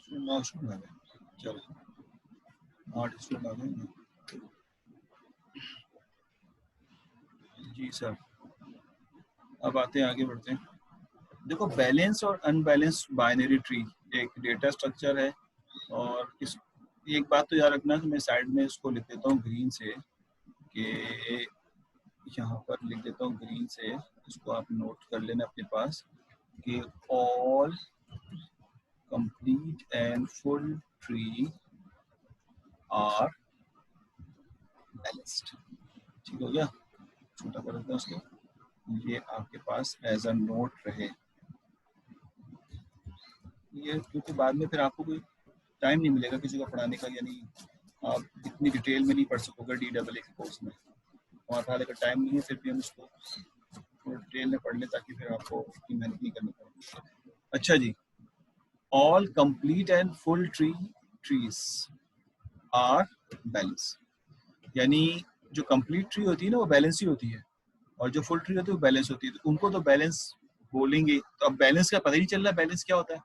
9 student आ गए, चलो 8 student आ गए जी सर। अब आते हैं, आगे बढ़ते हैं। देखो, बैलेंस और अनबैलेंस्ड बाइनरी ट्री एक डेटा स्ट्रक्चर है, और इस एक बात तो याद रखना कि मैं साइड में इसको लिख देता हूँ ग्रीन से, कि यहाँ पर लिख देता हूँ ग्रीन से, इसको आप नोट कर लेना अपने पास कि all complete and full tree are balanced. ठीक हो गया, छोटा कर देता हूँ उसको, ये आपके पास एज अ नोट रहे ये, क्योंकि बाद में फिर आपको कोई टाइम नहीं मिलेगा किसी को पढ़ाने का, यानी आप इतनी डिटेल में नहीं पढ़ सकोगे DAA के कोर्स में, और हालांकि का टाइम नहीं है, फिर भी हम इसको थोड़ा डिटेल में पढ़ लें ताकि फिर आपको इतनी मेहनत नहीं करनी पड़े। अच्छा जी, all complete and full trees are balance, यानी जो कंप्लीट ट्री होती है ना वो बैलेंस ही होती है, और जो फुल ट्री होती है वो बैलेंस होती है, तो उनको तो बैलेंस बोलेंगे। तो अब बैलेंस का पता ही नहीं चल रहा बैलेंस क्या होता है।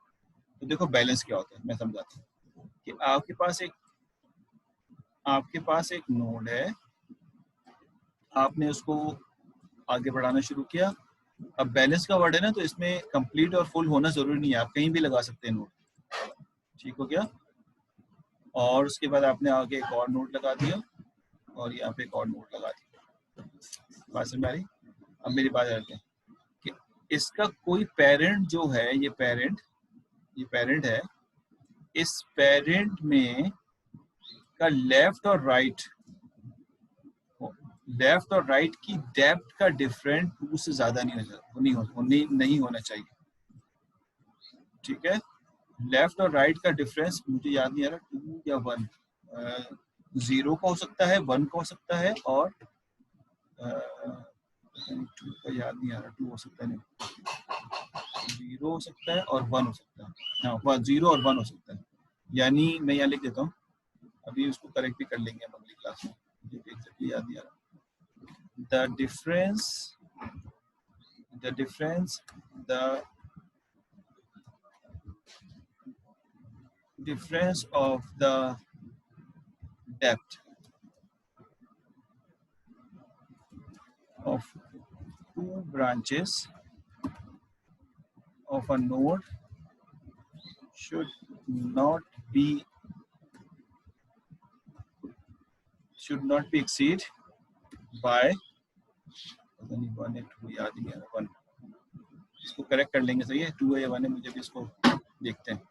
तो देखो बैलेंस क्या होता है मैं समझाता हूँ कि आपके पास एक नोड है, आपने उसको आगे बढ़ाना शुरू किया। अब बैलेंस का वर्ड है ना, तो इसमें कंप्लीट और फुल होना जरूरी नहीं है, आप कहीं भी लगा सकते हैं नोड। ठीक हो गया, और उसके बाद आपने आगे एक और नोड लगा दिया, और यहाँ पे एक और नोड लगा दिया। बात समझ में आ रही? अब मेरी बात करते हैं कि इसका कोई पेरेंट जो है, ये पेरेंट है, इस पेरेंट में का लेफ्ट और राइट की डेप्थ का डिफरेंट 2 से ज्यादा नहीं होना चाहिए। ठीक है, लेफ्ट और राइट का डिफरेंस मुझे याद नहीं आ रहा, 2 या 1, 0 का हो सकता है, 1 का हो सकता है, और 2 का याद नहीं आ रहा, 2 हो सकता है, नहीं 0 हो सकता है और 1 हो सकता है, हाँ 0 और 1 हो सकता है। यानी मैं यहाँ लिख देता हूँ, अभी उसको करेक्ट भी कर लेंगे हम अगली क्लास में, मुझे एग्जैक्टली याद नहीं आ रहा। The difference of the depth of 2 branches of a node should not be exceed by 1 या 2, याद नहीं आ रहा, 1, इसको करेक्ट कर लेंगे, सही है 2 है या 1 है, मुझे भी इसको देखते हैं।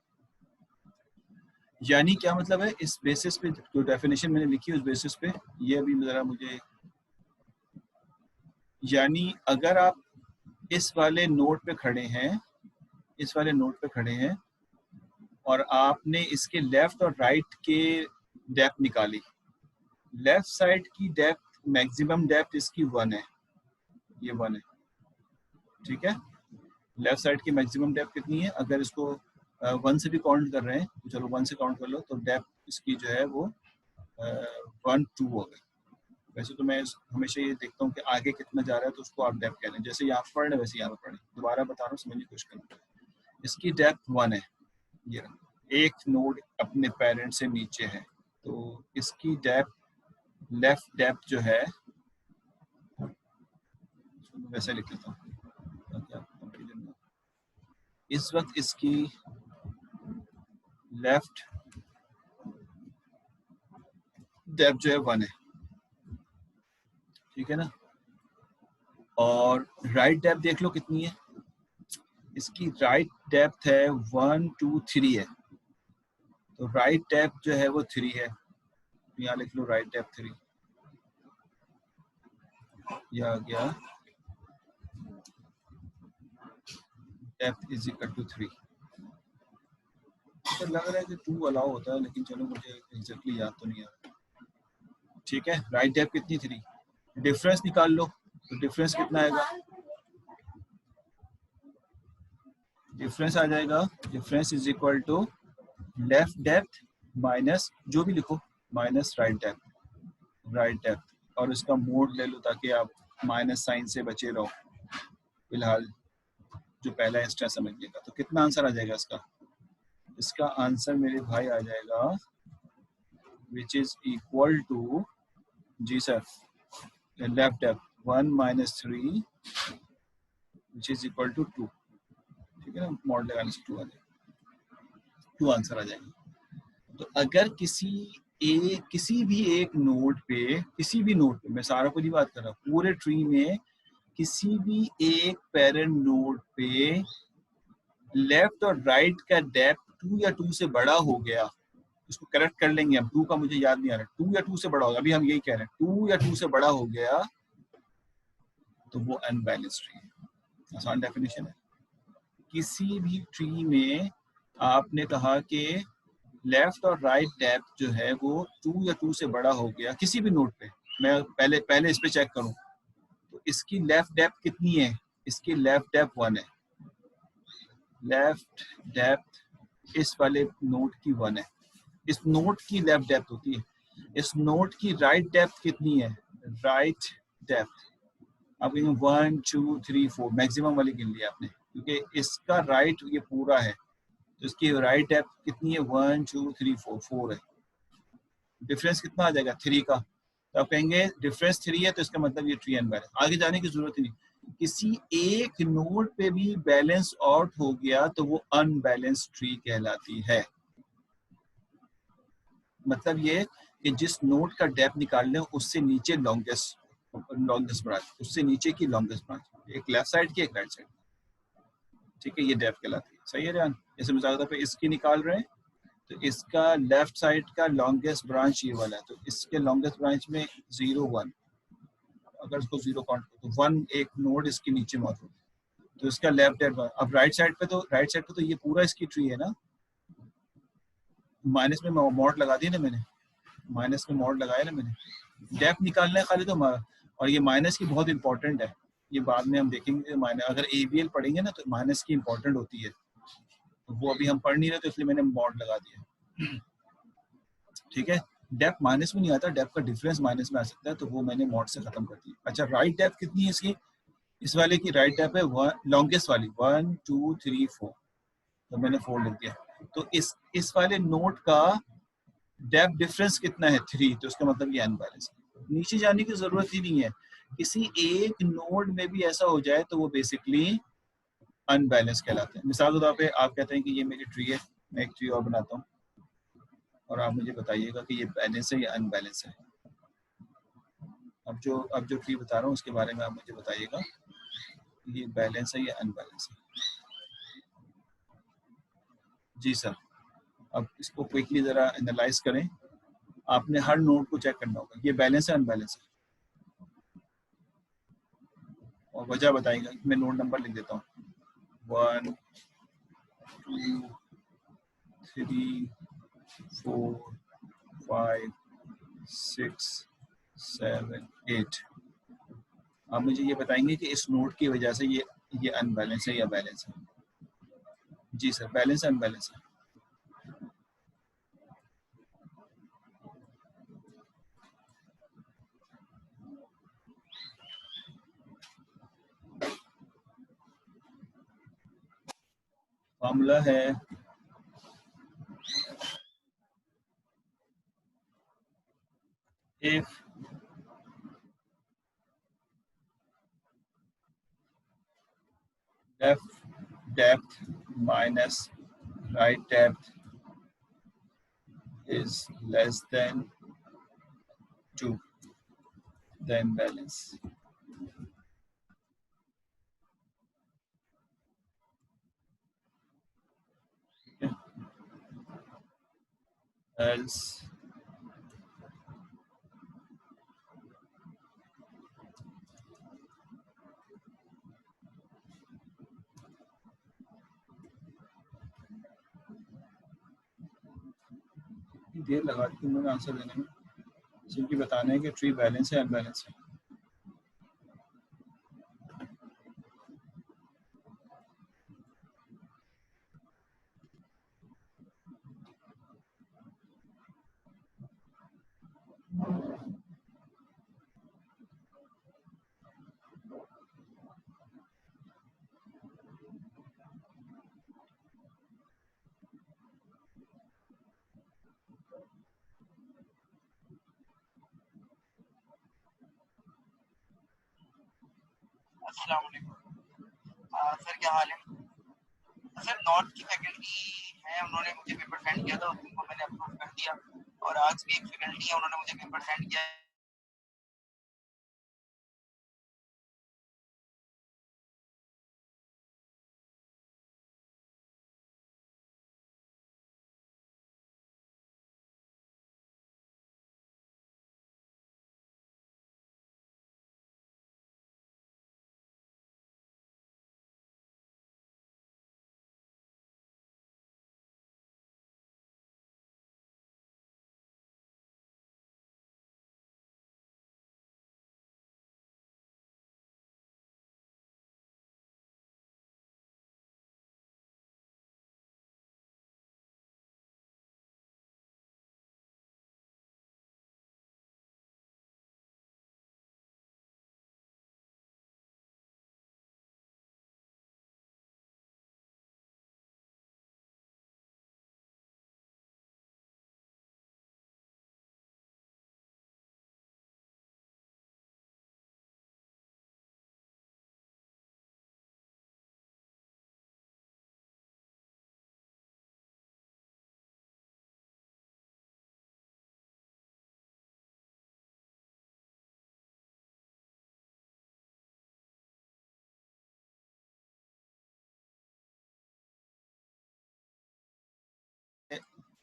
यानी क्या मतलब है, इस बेसिस पे जो डेफिनेशन मैंने लिखी है उस बेसिस पे ये अभी जरा मुझे, यानी अगर आप इस वाले नोड पे खड़े हैं और आपने इसके लेफ्ट और राइट के डेप्थ निकाली, लेफ्ट साइड की डेप्थ, मैक्सिमम डेप्थ इसकी 1 है, ये 1 है। ठीक है, लेफ्ट साइड की मैक्सिमम डेप्थ कितनी है, अगर इसको 1 से भी काउंट कर रहे हैं तो चलो 1 से काउंट कर लो, तो डेप्थ इसकी जो है वो 1 2 हो गई। वैसे तो मैं हमेशा ये देखता हूँ कि आगे कितना जा रहा है तो उसको आप डेप्थ कह रहे हैं, जैसे यहाँ पढ़ रहे वैसे यहाँ पढ़े, दोबारा बता रहा हूँ समझने की कोशिश करना। इसकी डेप्थ 1 है, ये एक नोड अपने पेरेंट से नीचे है, तो इसकी डेप्थ, लेफ्ट डेप्थ जो है, वैसे लिख लेता हूँ इस वक्त इसकी लेफ्ट डेप्थ जो है 1 है, ठीक है ना, और राइट डेप्थ देख लो कितनी है, इसकी राइट डेप्थ है 1 2 3 है, तो राइट डेप्थ जो है वो 3 है, तो यहाँ लिख लो राइट डेप्थ 3, यह आ गया डेप्थ इज इक्वल टू 3। तो लग रहा है कि 2 अलाउ होता है, लेकिन चलो मुझे एग्जैक्टली याद तो नहीं आ रहा। ठीक है, राइट डेप्थ कितनी 3, डिफरेंस निकाल लो, तो डिफरेंस कितना आएगा, डिफरेंस आ जाएगा, difference is equal to left depth minus जो भी लिखो, माइनस राइट डेप्थ, और इसका मोड ले लो ताकि आप माइनस साइन से बचे रहो, फिलहाल जो पहला इंस्टा समझिएगा। तो कितना आंसर आ जाएगा इसका, इसका आंसर मेरे भाई आ जाएगा विच इज इक्वल टू, जी sir, left depth 1 - 3 which is equal to 2। ठीक है ना, मॉड लगाने से 2 आ जाएगा, 2 आंसर आ जाएगा। तो अगर किसी भी एक नोड पे, किसी भी नोड पे, मैं सारा कुछ ही बात कर रहा हूँ, पूरे ट्री में किसी भी एक पेरेंट नोड पे लेफ्ट और राइट का डेप्थ 2 या 2 से बड़ा हो गया, उसको करेक्ट कर लेंगे हम, 2 का मुझे याद नहीं आ रहा, 2 या 2 से बड़ा होगा, अभी हम यही कह रहे हैं 2 या 2 से बड़ा हो गया तो वो अनबैलेंस्ड ट्री है। आसान डेफिनेशन है। किसी भी ट्री में आपने कहा कि लेफ्ट और राइट डेप्थ जो है वो 2 या 2 से बड़ा हो गया किसी भी नोड पे, मैं पहले पहले इस पे चेक करूं तो इसकी लेफ्ट डेप्थ कितनी है, इसकी लेफ्ट डेप्थ 1 है, लेफ्ट डेप्थ इस वाले नोड की 1 है, इस नोड की लेफ्ट डेप्थ होती है। इस नोड की राइट डेप्थ कितनी है, राइट डेप्थ आप कहेंगे 1 2 3 4, मैक्सिमम वाली गिन लिया आपने, क्योंकि इसका राइट ये पूरा है तो इसकी राइट डेप्थ कितनी है, 1 2 3 4, 4 है। डिफरेंस कितना आ जाएगा, 3 का, तो आप कहेंगे डिफरेंस 3 है तो इसका मतलब ये ट्री अनबैलेंस, आगे जाने की जरूरत ही नहीं। किसी एक नोड पे भी बैलेंस आउट हो गया तो वो अनबैलेंस ट्री कहलाती है। मतलब ये कि जिस नोड का डेप्थ निकाल लें उससे नीचे लॉन्गेस्ट ब्रांच, उससे नीचे की लॉन्गेस्ट ब्रांच, एक लेफ्ट साइड की एक राइट साइड, ठीक है, ये डेप्थ कहलाती है। सही है ध्यान, जैसे मिसाल के तौर पे इसकी निकाल रहे हैं तो इसका लेफ्ट साइड का लॉन्गेस्ट ब्रांच ये वाला है, तो इसके लॉन्गेस्ट ब्रांच में 0 1, अगर इसको 0 काउंट करो तो 1 एक नोड इसके नीचे मौजूद है, तो इसका लेफ्ट डेप्थ 1। अब राइट साइड पे तो ये पूरा इसकी ट्री है ना, माइनस में मॉड लगा दी ना मैंने, माइनस में मॉड लगाया ना मैंने, डेप्थ निकालना है खाली तो हमारा। और ये माइनस की बहुत इंपॉर्टेंट है, ये बाद में हम देखेंगे, माइनस अगर एबीएल पढ़ेंगे ना तो माइनस की इंपॉर्टेंट होती है, तो वो अभी हम पढ़ नहीं रहे तो इसलिए मैंने मॉड लगा दिया। ठीक है, डेप्थ माइनस में नहीं आता, डेप्थ का डिफरेंस माइनस में आ सकता है, तो वो मैंने मॉड से खत्म कर दिया। अच्छा, राइट डेप्थ कितनी है इसकी, इस वाले की राइट डेप्थ है लॉन्गेस्ट वाली 1 2 3 4, तो मैंने 4 लिख दिया। तो इस वाले नोट का डेप्थ डिफरेंस कितना है, 3, तो उसका मतलब ये अनबैलेंस है। नीचे जाने की जरूरत ही नहीं है, किसी एक नोड में भी ऐसा हो जाए तो वो बेसिकली अनबैलेंस कहलाते हैं। मिसाल के तौर पे आप कहते हैं कि ये मेरी ट्री है, मैं एक ट्री और बनाता हूँ और आप मुझे बताइएगा कि ये बैलेंस है या अनबैलेंस है। अब जो ट्री बता रहा हूँ उसके बारे में आप मुझे बताइएगा ये बैलेंस है या अनबैलेंस है। जी सर, अब इसको क्विकली जरा एनालाइज करें, आपने हर नोड को चेक करना होगा, ये बैलेंस है अनबैलेंस है, और वजह बताएगा। मैं नोड नंबर लिख देता हूँ, 1 2 3 4 5 6 7 8। आप मुझे ये बताएंगे कि इस नोड की वजह से ये अनबैलेंस है या बैलेंस है। जी सर, बैलेंस है अनबैलेंस है। मामला है if left depth minus right depth is less than 2, then balance. Okay. Else देर लगा दी उन्होंने आंसर देने में, सिंपली बताना है कि ट्री बैलेंस है अनबैलेंस है। सर क्या हाल है? सर नॉर्थ की फैकल्टी है, उन्होंने मुझे पेपर सेंड किया था, उनको मैंने अप्रूव कर दिया। और आज भी एक फैकल्टी है, उन्होंने मुझे पेपर सेंड किया।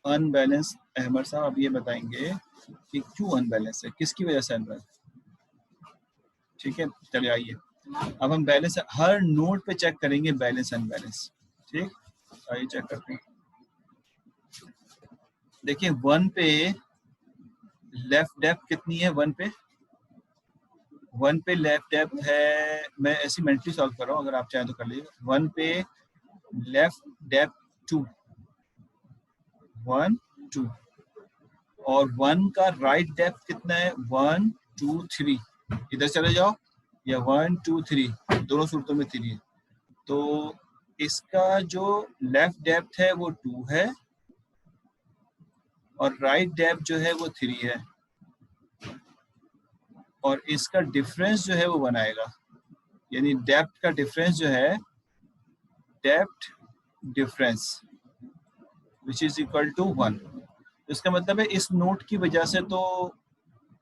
अनबैलेंस अहमद साहब अब ये बताएंगे कि क्यों अनबैलेंस है, किसकी वजह से अनबैलेंस। ठीक है, चलिए आइए अब हम बैलेंस हर नोड पे चेक करेंगे, बैलेंस अनबैलेंस। ठीक, आइए चेक करते हैं। देखिए वन पे लेफ्ट डेप्थ कितनी है, वन पे लेफ्ट डेप्थ है, मैं ऐसी मेंटली सॉल्व कर रहा हूँ, अगर आप चाहें तो कर लीजिए। वन पे लेफ्ट डेप्थ 2, 1 2, और वन का राइट डेप्थ कितना है, 1 2 3। इधर चले जाओ, या 1 2 3, दोनों सूरतों में 3 है। तो इसका जो लेफ्ट डेप्थ है वो 2 है, और राइट डेप्थ जो है वो 3 है, और इसका डिफरेंस जो है वो 1 आएगा। यानी डेप्थ का डिफरेंस जो है, depth difference which is equal to 1। इसका मतलब है इस नोट की वजह से तो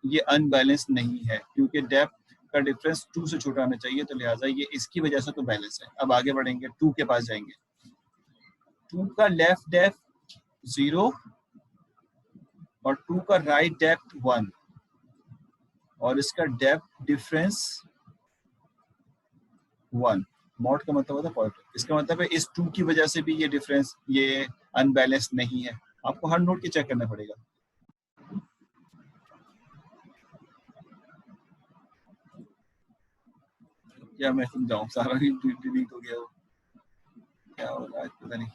ये अनबैलेंस नहीं है, क्योंकि डेप्थ का डिफरेंस 2 से छोटा होना चाहिए, तो लिहाजा ये इसकी वजह से तो बैलेंस है। अब आगे बढ़ेंगे, 2 के पास जाएंगे। 2 का लेफ्ट डेप्थ 0, और 2 का राइट डेप्थ 1, और इसका डेप्थ डिफरेंस 1। मॉड का मतलब होता है पॉजिटिव। इसका मतलब है इस 2 की वजह से भी ये डिफरेंस, ये अनबैलेंस नहीं है। आपको हर नोट की चेक करना पड़ेगा। क्या मैं समझाऊं, सारा ही डिलीट हो गया हो, क्या हो रहा है पता नहीं।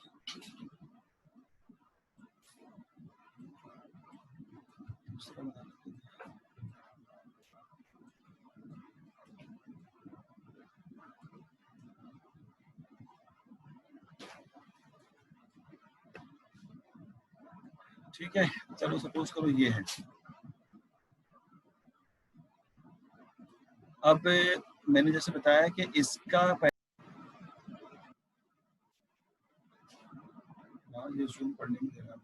ठीक है, चलो सपोज करो ये है। अब मैंने जैसे बताया कि इसका ये जूम पढ़ने नहीं देगा।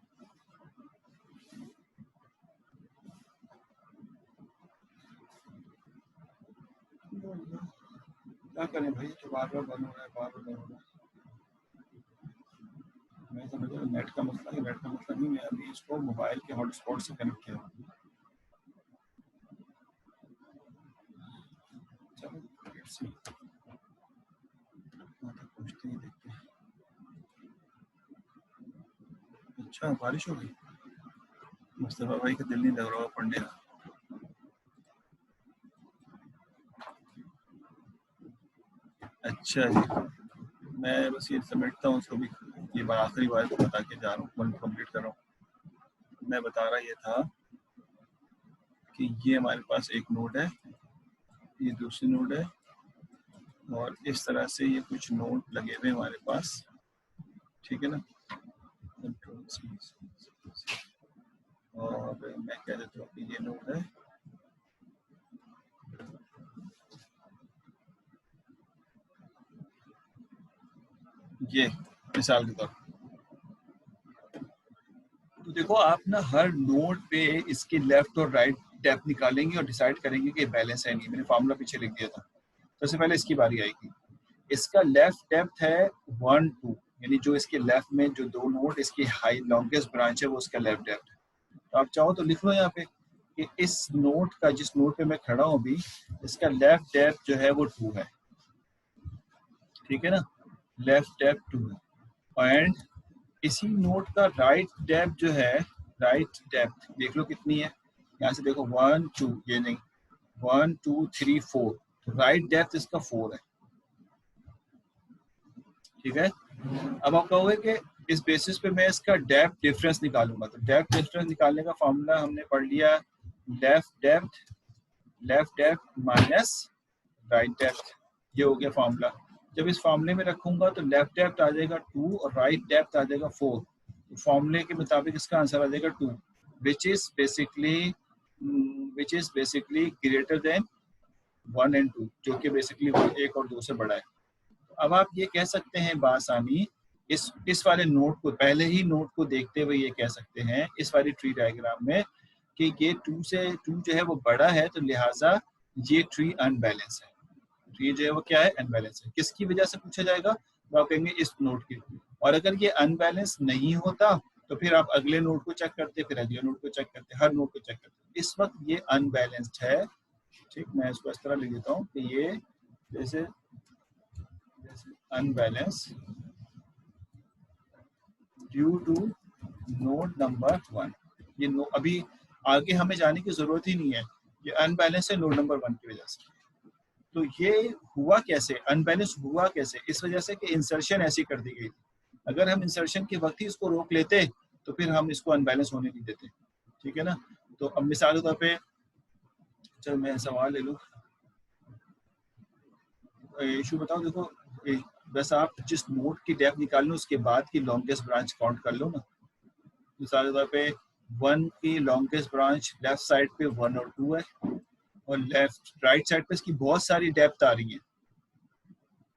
क्या करें भाई, तो बार बार बंद हो रहा है, बार बार बंद हो रहा है। मैं समझ रहा हूँ नेट का मसला है, नेट का मसला नहीं, मैं अभी इसको मोबाइल के हॉटस्पॉट से कनेक्ट किया। चलो लेट्स सी, पूछते ही देखते हैं। अच्छा बारिश हो गई, मुस्तफा भाई का दिल नहीं लग रहा पढ़ने का। अच्छा जी, मैं बस ये समेटता हूँ उसको भी, ये बार आखिरी बार बता के जा रहा हूँ, कंप्लीट कर रहा हूँ। मैं बता रहा ये था कि ये हमारे पास एक नोड है, ये दूसरी नोड है, और इस तरह से ये कुछ नोड लगे हुए हमारे पास। ठीक है ना, कंट्रोल सी, और मैं कह देता हूँ कि ये नोड है, ये मिसाल के तौर पर, तो देखो आप ना हर नोड पे इसके लेफ्ट और राइट डेप्थ निकालेंगे और डिसाइड करेंगे कि बैलेंस है नहीं। मैंने फार्मूला पीछे लिख दिया था। सबसे पहले इसकी बारी आएगी। इसका लेफ्ट डेप्थ है 1 2, यानी जो इसके लेफ्ट में जो दो नोड इसकी हाई लॉन्गेस्ट ब्रांच है वो उसका लेफ्ट डेप्थ है। तो आप चाहो तो लिख लो यहाँ पे कि इस नोड का, जिस नोड पे मैं खड़ा हूँ अभी, इसका लेफ्ट डेप्थ जो है वो 2 है। ठीक है ना, लेफ्ट डेप्थ 2 है। एंड इसी नोड का राइट डेप्थ जो है, राइट डेप्थ देख लो कितनी है। यहाँ से देखो 1 2, ये नहीं, 1 2 3 4, तो राइट डेप्थ इसका 4 है। ठीक है, अब आप कहोगे कि इस बेसिस पे मैं इसका डेप्थ डिफरेंस निकालूंगा। तो डेप्थ डिफरेंस निकालने का फॉर्मूला हमने पढ़ लिया, left depth minus right depth, ये हो गया फॉर्मूला। जब इस फॉर्मूले में रखूंगा तो लेफ्ट डेप्थ आ जाएगा 2 और राइट डेप्थ आ जाएगा 4। तो फॉर्मूले के मुताबिक इसका आंसर आ जाएगा 2, which is basically greater than 1 and 2, जो कि बेसिकली 1 और 2 से बड़ा है। अब आप ये कह सकते हैं बासानी, इस वाले नोट को, पहले ही नोट को देखते हुए ये कह सकते हैं इस वाली ट्री डायग्राम में कि ये 2 जो है वो बड़ा है, तो लिहाजा ये ट्री अनबैलेंस है। ट्री जो है वो क्या है, अनबैलेंस है। किसकी वजह से पूछा जाएगा, तो आप कहेंगे इस नोट की। और अगर ये अनबैलेंस नहीं होता तो फिर आप अगले नोट को चेक करते, फिर अगले नोट को चेक करते, हर नोट को चेक करते। इस वक्त ये अनबैलेंस्ड है। ठीक, मैं इसको इस तरह लिख देता हूँ कि ये जैसे unbalance due to node number 1। ये अभी आगे हमें जाने की जरूरत ही नहीं है, ये अनबैलेंस है नोड नंबर 1 की वजह से। तो ये हुआ कैसे, अनबैलेंस हुआ कैसे, इस वजह से कि इंसर्शन ऐसी कर दी गई थी। अगर हम इंसर्शन के वक्त ही इसको रोक लेते तो फिर हम इसको अनबैलेंस होने नहीं देते। ठीक है ना। तो अब मिसाल के तौर पे, चलो मैं सवाल ले लूँ, इशू बताओ। देखो बस आप जिस नोड की डेप्थ निकाल लो उसके बाद की लॉन्गेस्ट ब्रांच काउंट कर लो ना। मिसाल के तौर पे 1 की लॉन्गेस्ट ब्रांच लेफ्ट साइड पे 1 और 2 है, और राइट साइड पे इसकी बहुत सारी डेप्थ आ रही है।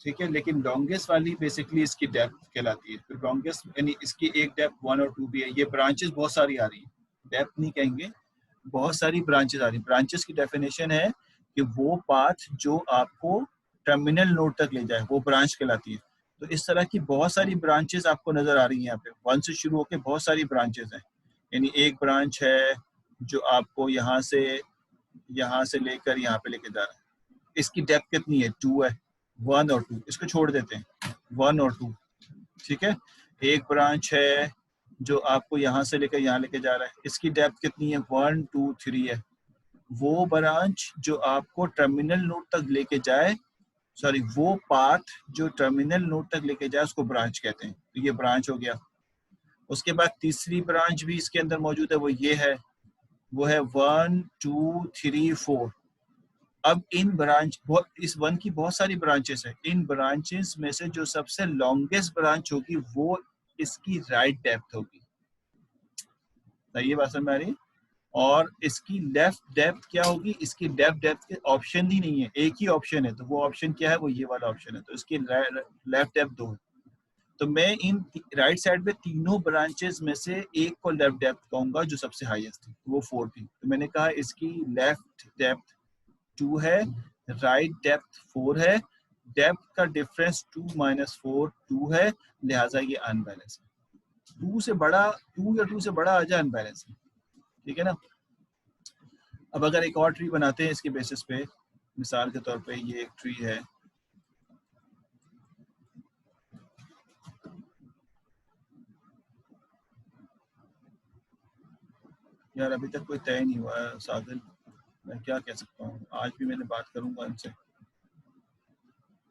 ठीक है, लेकिन लॉन्गेस्ट वाली बेसिकली इसकी डेप्थ कहलाती है। फिर लॉन्गेस्ट यानी इसकी एक डेप्थ 1 और 2 भी है। ये ब्रांचेस बहुत सारी आ रही है, डेप्थ नहीं कहेंगे, बहुत सारी ब्रांचेस आ रही है। ब्रांचेस की डेफिनेशन है कि वो पाथ जो आपको टर्मिनल नोड तक ले जाए वो ब्रांच कहलाती है। तो इस तरह की बहुत सारी ब्रांचेस आपको नजर आ रही हैं यहाँ पे। 1 से शुरू होकर बहुत सारी ब्रांचेस हैं। यानी एक ब्रांच है जो आपको यहाँ से लेकर यहाँ पे लेके जा रहा है। इसकी डेप्थ कितनी है, 2 है। 1 और 2 इसको छोड़ देते हैं, 1 और 2। ठीक है, एक ब्रांच है जो आपको यहाँ से लेकर यहाँ लेके जा रहा है, इसकी डेप्थ कितनी है, 1 2 3 है। वो ब्रांच जो आपको टर्मिनल नोड तक लेके जाए, सॉरी वो पाथ जो टर्मिनल नोड तक लेके जाए उसको ब्रांच कहते हैं। तो ये ब्रांच हो गया। उसके बाद तीसरी ब्रांच भी इसके अंदर मौजूद है, वो ये है, वो है 1 2 3 4। अब इन ब्रांच, इस 1 की बहुत सारी ब्रांचेस है, इन ब्रांचेस में से जो सबसे लॉन्गेस्ट ब्रांच होगी वो इसकी राइट डेप्थ होगी। सही है बात समझ में आ रही है। और इसकी लेफ्ट डेप्थ क्या होगी, इसकी डेप्थ के ऑप्शन ही नहीं है, एक ही ऑप्शन है। तो वो ऑप्शन क्या है, वो ये वाला ऑप्शन है। तो इसकी लेफ्ट डेप्थ 2 है। तो मैं इन राइट साइड पे तीनों ब्रांचेस में से एक को लेफ्ट डेप्थ कहूंगा जो सबसे हाईएस्ट थी, वो 4 थी। तो मैंने कहा इसकी लेफ्ट डेप्थ 2 है, राइट डेप्थ 4 है, डेप्थ का डिफरेंस 2 माइनस 4 2 है, लिहाजा ये अनबैलेंस है। 2 से बड़ा, 2 या 2 से बड़ा आ जाए अनबैलेंस है। ठीक है ना। अब अगर एक और ट्री बनाते हैं इसके बेसिस पे, मिसाल के तौर पे ये एक ट्री है, यार अभी तक कोई तय नहीं हुआ है साजिद, मैं क्या कह सकता हूँ। आज भी मैंने बात करूंगा इनसे।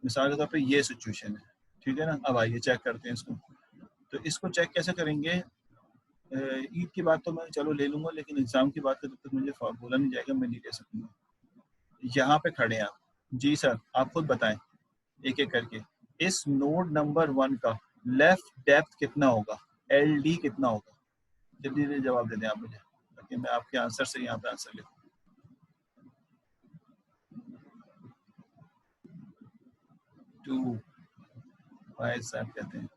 मिसाल के तौर पे ये सिचुएशन है, ठीक है ना। अब आइए चेक करते हैं इसको। तो इसको चेक कैसे करेंगे, ईद की बात तो मैं चलो ले लूंगा, लेकिन एग्जाम की बात जब तक मुझे बोला नहीं जाएगा मैं नहीं ले सकूंगा। यहाँ पे खड़े हैं आप, जी सर आप खुद बताएं एक एक करके, इस नोड नंबर 1 का लेफ्ट डेप्थ कितना होगा, LD कितना होगा। जल्दी जल्दी जवाब दे दें आप मुझे, ताकि मैं आपके आंसर से यहाँ पे आंसर लिखूँ। 2 भाई साहब कहते हैं,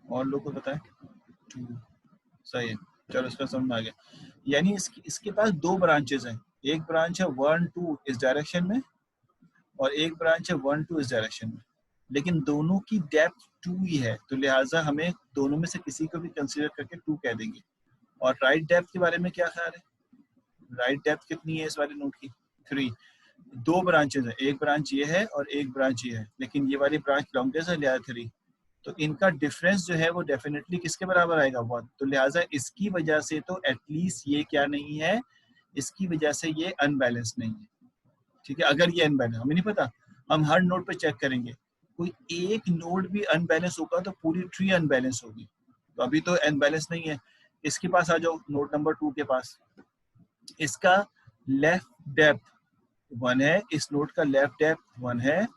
और लोग को बताएं। 2 सही है, चलो इसका समझ में आ गया। यानी इसके पास दो ब्रांचेस हैं, एक ब्रांच है 1 2 इस डायरेक्शन में और एक ब्रांच है 1 2 इस डायरेक्शन में, लेकिन दोनों की डेप्थ 2 ही है, तो लिहाजा हमें दोनों में से किसी को भी कंसीडर करके 2 कह देंगे। और राइट डेप्थ के बारे में क्या ख्याल है? राइट डेप्थ कितनी है इस वाले नोट की? 3। दो ब्रांचेस है, एक ब्रांच ये है और एक ब्रांच ये है, लेकिन ये वाली ब्रांच लॉन्गेस्ट है लिहाजा 3, तो इनका डिफरेंस जो है वो डेफिनेटली किसके बराबर आएगा? 1। तो लिहाजा इसकी वजह से तो एटलीस्ट ये क्या नहीं है, इसकी वजह से ये अनबैलेंस नहीं है। ठीक है, अगर ये अनबैलेंस हमें नहीं पता, हम हर नोड पे चेक करेंगे, कोई एक नोड भी अनबैलेंस होगा तो पूरी ट्री अनबैलेंस होगी, तो अभी तो अनबैलेंस नहीं है। इसके पास आ जाओ, नोड नंबर 2 के पास, इसका लेफ्ट डेप्थ 1 है, इस नोड का लेफ्ट डेप्थ 1 है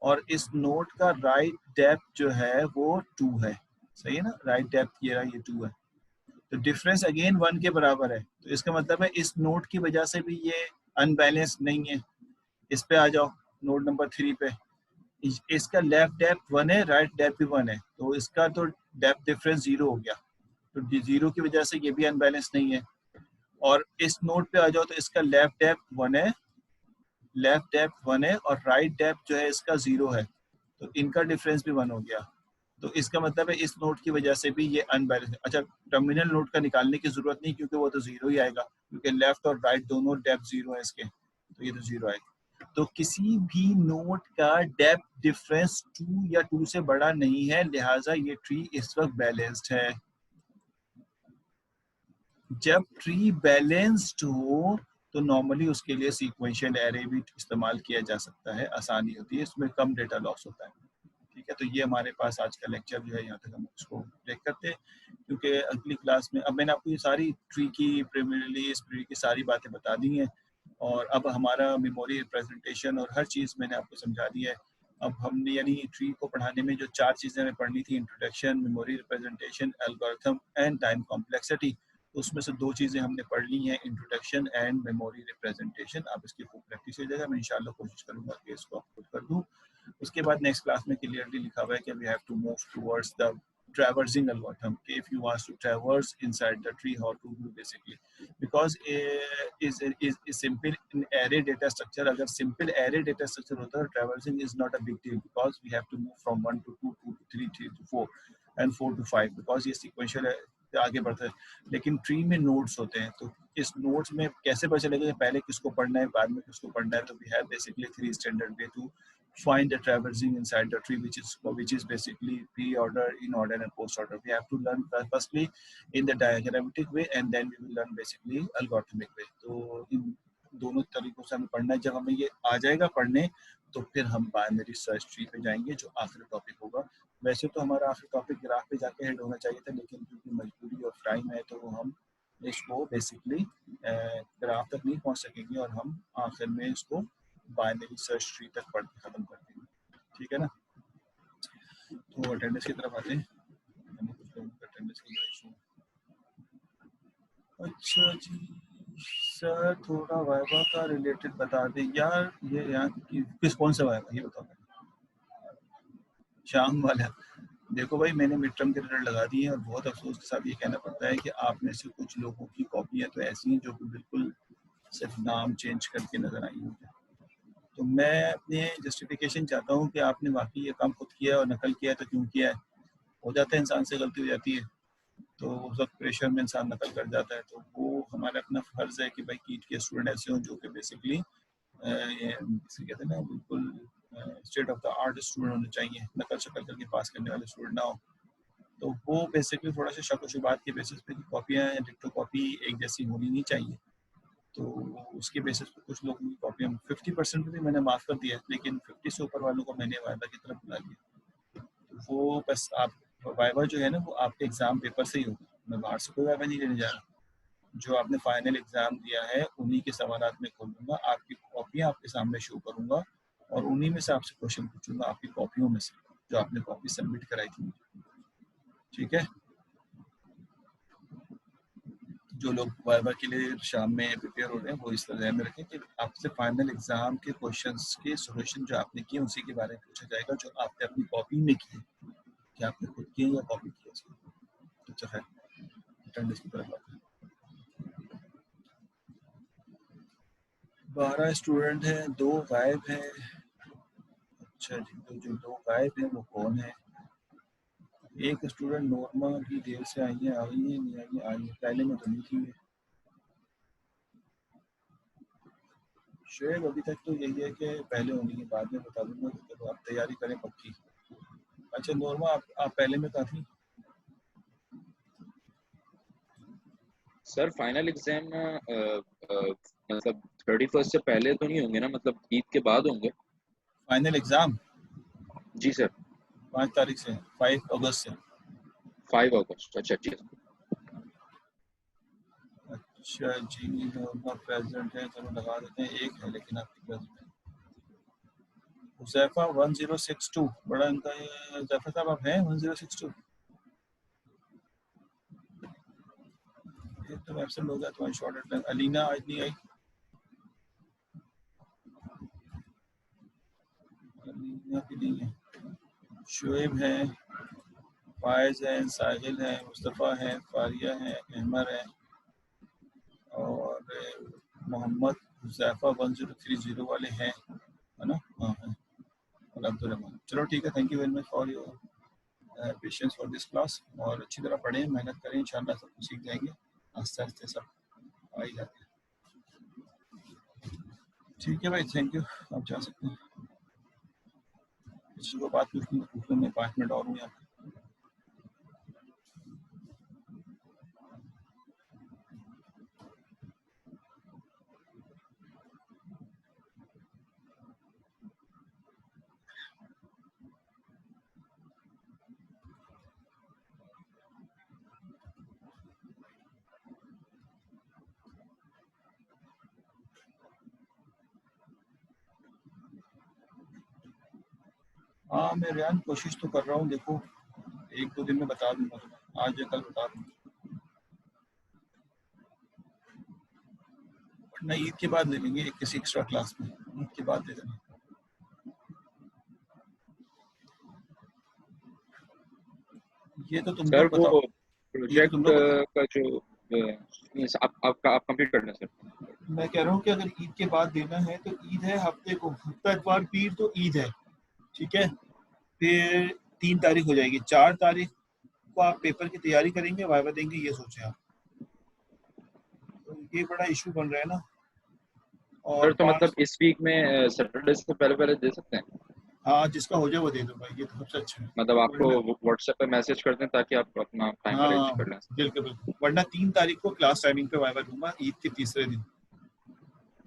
और इस नोड का राइट डेप्थ जो है वो 2 है। सही है ना, राइट डेप्थ ये रहा, ये 2 है, तो डिफरेंस अगेन 1 के बराबर है, तो इसका मतलब है इस नोड की वजह से भी ये अनबैलेंस नहीं है। इस पे आ जाओ, नोड नंबर 3 पे, इसका लेफ्ट डेप्थ 1 है, राइट डेप्थ भी 1 है, तो इसका तो डेप्थ डिफरेंस 0 हो गया, तो 0 की वजह से ये भी अनबैलेंस नहीं है। और इस नोड पे आ जाओ तो इसका लेफ्ट डेप्थ 1 है, लेफ्ट डेप्थ 1 है और राइट डेप्थ जो है इसका 0 है, तो इनका डिफरेंस भी 1 हो गया, तो इसका मतलब है इस नोट की वजह से भी ये अनबैलेंस है। अच्छा, टर्मिनल नोट का निकालने की जरूरत नहीं क्योंकि वो तो 0 ही आएगा, क्योंकि लेफ्ट और राइट दोनों डेप्थ 0 है इसके, तो ये तो 0 आएगा। तो किसी भी नोट का डेप्थ डिफरेंस 2 या 2 से बड़ा नहीं है, लिहाजा ये ट्री इस वक्त बैलेंस्ड है। जब ट्री बैलेंस्ड हो तो नॉर्मली उसके लिए सीक्वेंशियल एरे भी इस्तेमाल किया जा सकता है, आसानी होती है, इसमें कम डेटा लॉस होता है। ठीक है, तो ये हमारे पास आज का लेक्चर जो है, यहाँ तक हम इसको ब्रेक करते हैं, क्योंकि अगली क्लास में अब मैंने आपको ये सारी ट्री की प्रिमिनरी इस ट्री की सारी बातें बता दी हैं, और अब हमारा मेमोरी रिप्रेजेंटेशन और हर चीज़ मैंने आपको समझा दी है। अब हमने यानी ट्री को पढ़ाने में जो 4 चीज़ें हमें पढ़नी थी, introduction, memory representation, algorithm and time complexity, उसमें से 2 चीज़ें हमने पढ़ ली हैं, इंट्रोडक्शन एंड मेमोरी रिप्रेजेंटेशन। अब इसकी खूब प्रैक्टिस हो जाएगा, मैं इंशाल्लाह कोशिश करूँगा कि इसको अपलोड कर दूँ। उसके बाद नेक्स्ट क्लास में क्लियरली लिखा हुआ है कि we have to move towards the traversing algorithm. If you want to traverse inside the tree, how to do basically, because is simple in array data structure. अगर simple array data structure होता है, traversing is not a big deal because we have to move from 1 to 2, 2 to 3, 3 to 4 and 4 to 5 because ये sequential है, आगे बढ़ता है। लेकिन tree में नोड्स होते हैं, तो इस नोड्स में कैसे पता चलेगा कि पहले किसको पढ़ना है बाद में किसको पढ़ना है? तो we have basically 3 standard way to find the traversing inside the tree, which is basically pre-order, in order and post-order. We have to learn firstly in the diagrammatic way and then we will learn basically algorithmic way. तो इन दोनों तरीकों से हमें पढ़ना है। जब हमें ये आ जाएगा पढ़ने तो फिर हम बाइनरी सर्च ट्री पे जाएंगे जो आखिरी टॉपिक होगा। वैसे तो हमारा आखिरी टॉपिक ग्राफ पे जाके हेड होना चाहिए था, लेकिन क्योंकि मजबूरी और टाइम है तो हम इसको बेसिकली ग्राफ तक नहीं पहुंच सकेंगे और हम आखिर में इसको बाइनरी सर्च ट्री तक पढ़ के खत्म कर देंगे। ठीक है ना, तो अटेंडेंस की तरफ आते हैं। अटेंडेंस की इशू, अच्छा जी सर, थोड़ा वाइवा का रिलेटेड बता दें यार, ये यहाँ किस कौन सा वाइवा ये बताओ। शाम वाला, देखो भाई मैंने मिड टर्म के रिजल्ट लगा दिए हैं और बहुत अफसोस के साथ ये कहना पड़ता है कि आप में से कुछ लोगों की कॉपियाँ तो ऐसी हैं जो कि बिल्कुल सिर्फ नाम चेंज करके नजर आई होंगी। तो मैं अपने जस्टिफिकेशन चाहता हूँ कि आपने वाकई ये काम खुद किया और नकल किया है तो क्यों किया है। हो जाता है इंसान से गलती हो जाती है, तो उस वक्त प्रेशर में इंसान नकल कर जाता है, तो वो हमारा अपना फर्ज है कि भाई कीट के स्टूडेंट ऐसे हों जो कि बेसिकली कहते हैं ना बिल्कुल state of the art student होने चाहिए, नकल शक्ल करके पास करने वाले स्टूडेंट ना हो। तो वो बेसिकली थोड़ा सा शक व शुबात के बेसिस पे कॉपियाँ डिक्टो कॉपी एक जैसी होनी नहीं चाहिए, तो उसके बेसिस पे कुछ लोगों की कॉपियाँ 50% भी मैंने माफ़ कर दिया, लेकिन 50 से ऊपर वालों को मैंने वाइवा की तरफ बुला दिया। तो वो बस आप वाइवा जो है ना वो आपके एग्ज़ाम पेपर से ही होगा, मैं बाहर से कोई वाइवा नहीं लेने जा रहा। जो आपने फाइनल एग्ज़ाम दिया है उन्हीं के सवालात में खोलूँगा, आपकी कॉपियाँ आपके सामने शो करूँगा और उन्हीं में से आपसे क्वेश्चन पूछूंगा, आपकी कॉपियों में से जो आपने कॉपी सबमिट कराई थी। ठीक है, जो लोग वाइवा के लिए शाम में प्रिपेयर हो रहे हैं वो इस तरह ध्यान में रखें कि आपसे फाइनल एग्जाम के क्वेश्चंस के सॉल्यूशन जो आपने किए उसी के बारे में पूछा जाएगा, जो आपने अपनी कॉपी में किए, कि आपने खुद किए या कॉपी किए उसको। अच्छा है, अटेंडेंस की तरफ आते हैं। 12 स्टूडेंट हैं, 2 गायब हैं। अच्छा जी, तो जो 2 गायब हैं वो कौन है? एक स्टूडेंट नोरमा की देर से आई है, नहीं आई है, पहले में तो नहीं थी। शेब अभी तक तो यही है कि पहले होने के बाद में बता दूंगा, तो आप तैयारी करें पक्की। अच्छा नोरमा, आप पहले में कहाँ थी? सर फाइनल एग्जाम मतलब 31 से पहले तो नहीं होंगे ना, मतलब ईद के बाद होंगे? फाइनल एग्जाम जी सर। 5 तारीख से, 5 अगस्त से। 5 अगस्त, अच्छा ठीक है। अच्छा जी, नोरमा प्रेसिडेंट है, चलो लगा देते हैं, एक है लेकिन आपकी प्रेसिडेंट। हुजैफा 1062, बड़ा इनका ये, हुजैफा साहब आप हैं 1062? एक तो एब्सेंट हो गया, तुम्हारी शॉर्ट अटेंडेंस। अलीना आज नहीं आई, अलीना भी नहीं है। शुएब है, फायज है, साहिल है, मुस्तफ़ा है, फारिया है, अहमर है, और मोहम्मद हुजैफा 1030 वाले हैं, है ना? हाँ है, और अब्दुल। चलो ठीक है, thank you very much for your patience for this class. और अच्छी तरह पढ़ें, मेहनत करें, इंशाल्लाह सब कुछ सीख जाएंगे, आस्ते आस्ते सब आ ही जाते हैं। ठीक है भाई, थैंक यू, आप जा सकते हैं। किसी को बात पूछ लो, मैं 5 मिनट और हूँ यहाँ पे। हाँ मैं रियान कोशिश तो कर रहा हूँ, देखो 1-2 दिन में बता दूंगा, आज या कल बता दूंगा, वरना ईद के बाद ले लेंगे किसी एक्स्ट्रा क्लास में, ईद के बाद दे देंगे। ये तो तुम सर लोग वो बताओ, ये तो प्रोजेक्ट तुम लोग बताओ। का जो आप कंप्लीट कर लें सर। मैं कह रहा हूँ कि अगर ईद के बाद देना है तो ईद है हफ्ते को, हफ्ता इतवार पीर तो ईद है, ठीक है? फिर 3 तारीख हो जाएगी, 4 तारीख को आप पेपर की तैयारी करेंगे, वाइवा देंगे, ये सोचें आप। तो ये बड़ा इशू बन रहा है ना। और सर तो 5, मतलब इस वीक में सैटरडे से पहले पहले दे सकते हैं? हाँ जिसका हो जाए वो दे दो भाई, ये तो सबसे अच्छा है। मतलब आपको वरना व्हाट्सएप पे मैसेज कर दें ताकि आप अपना टाइम अरेंज हाँ कर लें। बिल्कुल बिल्कुल, वरना 3 तारीख को क्लास टाइमिंग पे वाइवा दूंगा, ईद के तीसरे दिन दे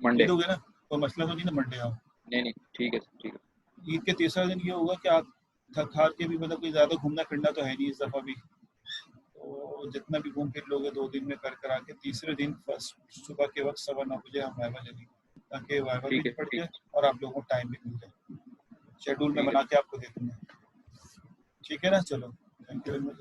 मंडे? दोगे ना? कोई मसला तो नहीं ना? मंडे आओ। नहीं नहीं, ठीक है सर, ठीक है। ईद के तीसरा दिन ये होगा कि आप थक हार के भी, मतलब कोई ज्यादा घूमना फिरना तो है नहीं इस दफा भी, तो जितना भी घूम फिर लोगे 2 दिन में कर करा के, तीसरे दिन फर्स्ट सुबह के वक्त 9:15 हम वाइवा ले लेंगे, ताकि वाइवा भी ठीक है, निपट ठीक जाए है, और आप लोगों को टाइम भी मिल जाए। शेड्यूल में ठीक है। बना के आपको दे दूंगा, ठीक है ना? चलो, थैंक यू वेरी मच।